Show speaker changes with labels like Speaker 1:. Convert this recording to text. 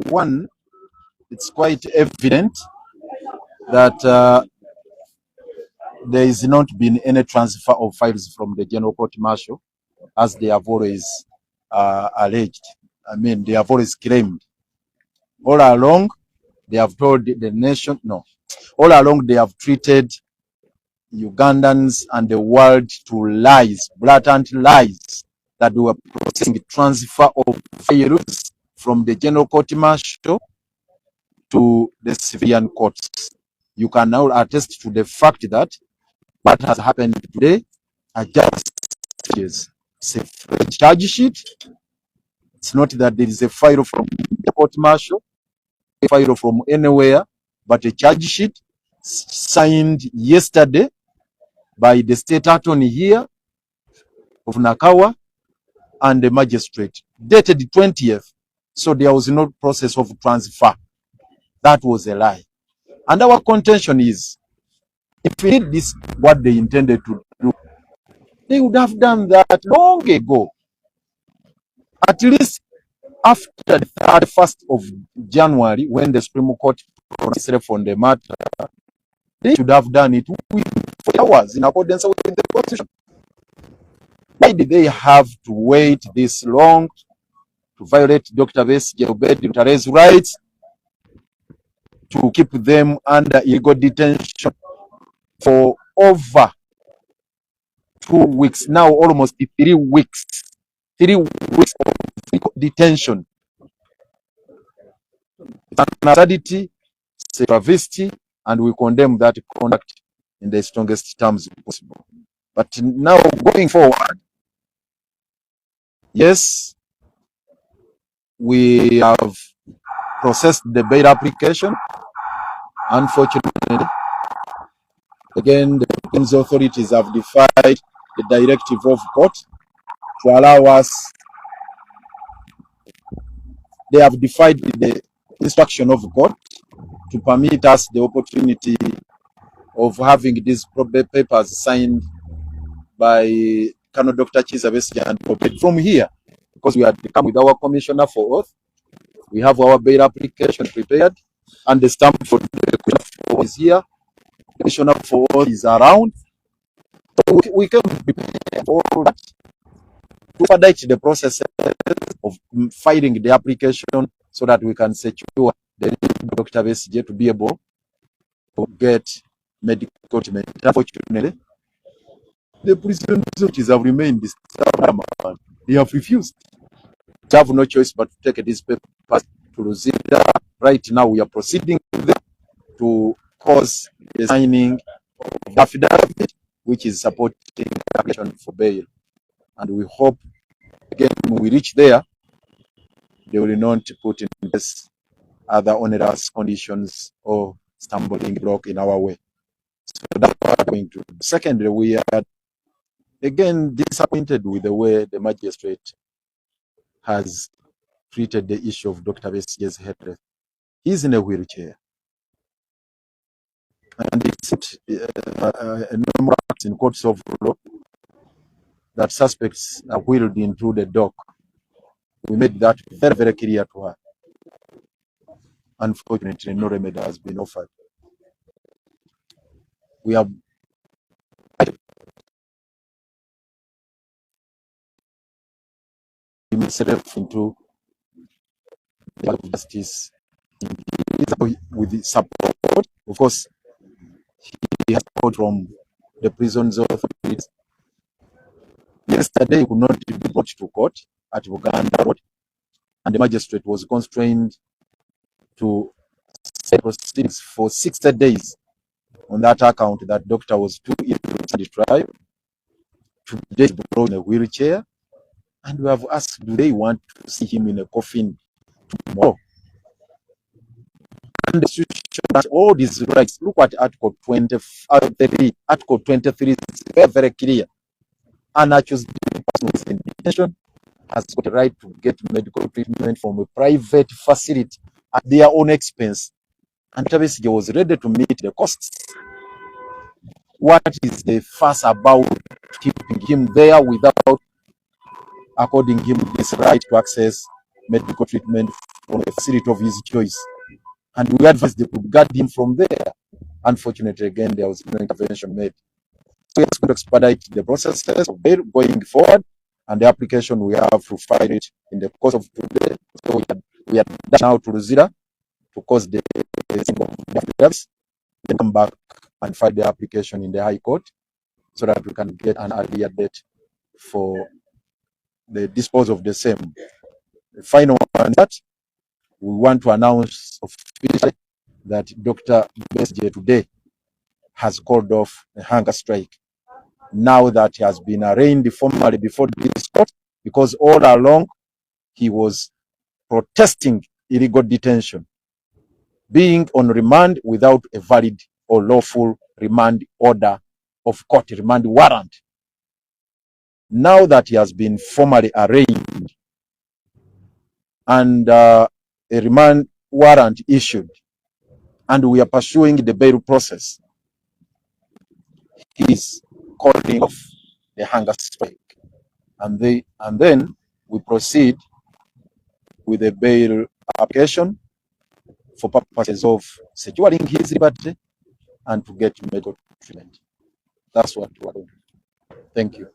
Speaker 1: one, it's quite evident that there has not been any transfer of files from the General Court Martial, as they have always alleged. I mean, they have always claimed. All along, they have told the nation, no, all along they have treated Ugandans and the world to lies, blatant lies, that they were processing transfer of files from the General Court Martial to the civilian courts. You can now attest to the fact that what has happened today are just it's a fresh charge sheet. It's not that there is a file from the court martial, a file from anywhere, but a charge sheet signed yesterday by the state attorney here of Nakawa and the magistrate, dated the 20th. So there was no process of transfer. That was a lie. And our contention is, if we did this, what they intended to do, they would have done that long ago. At least after the 31st of January, when the Supreme Court pronounced on the matter, they should have done it within 4 hours in accordance with the Constitution. Why did they have to wait this long to violate Dr. Besigye's rights, to keep them under illegal detention for over 2 weeks, now almost 3 weeks? 3 weeks of detention. It's an absurdity, it's a travesty, and we condemn that conduct in the strongest terms possible. But now, going forward, yes, we have processed the bail application. Unfortunately, again, the King's authorities have defied the directive of court to allow us. They have defied the instruction of court to permit us the opportunity of having these papers signed by Colonel Dr. Kizza and from here, because we had come with our commissioner for oath. We have our bail application prepared, and the stamp for the commissioner is here. The commissioner for oath is around. So we can prepare for that to expedite the process of filing the application so that we can secure the Dr. Besigye to be able to get medical treatment. Unfortunately, the prison authorities have remained stubborn. They have refused. They have no choice but to take these papers to Rosita. Right now, we are proceeding with them to cause the signing of the affidavit, which is supporting the application for bail. And we hope, again, when we reach there, they will not put in place other onerous conditions or stumbling block in our way. So that's what we're going to do. Secondly, we are again disappointed with the way the magistrate has treated the issue of Dr. Besigye's health. He's in a wheelchair. And it's a normal practice in courts of law that suspects are wheeled into the dock. We made that very, very clear to her. Unfortunately, no remedy has been offered. We have himself into the justice with the support. Of course, he has support from the prisons authorities. Yesterday, he could not be brought to court at Buganda Road, and the magistrate was constrained to set proceedings for 60 days on that account that doctor was too ill to stand the trial. Today, he brought in a wheelchair, and we have asked, do they want to see him in a coffin tomorrow? And the situation that all these rights, look at Article 23. Article 23 is very, very clear. An accused person in detention has got the right to get medical treatment from a private facility at their own expense. And Dr. Besigye was ready to meet the costs. What is the fuss about keeping him there without according him this right to access medical treatment from a facility of his choice. And we advised they could guard him from there. Unfortunately, again, there was no intervention made. So it's going to expedite the processes of bail going forward, and the application we have to file it in the course of today. So we are now to Ruzira to cause the deaths, then come back and file the application in the High Court so that we can get an earlier date for the disposal of the same. The final one is that we want to announce officially that Dr. Besje today has called off a hunger strike. Now that he has been arraigned formally before this court, because all along he was protesting illegal detention, being on remand without a valid or lawful remand order of court, remand warrant. Now that he has been formally arraigned and a remand warrant issued, and we are pursuing the bail process, he is calling off the hunger strike. And then we proceed with a bail application for purposes of securing his liberty and to get medical treatment. That's what we are doing. Thank you.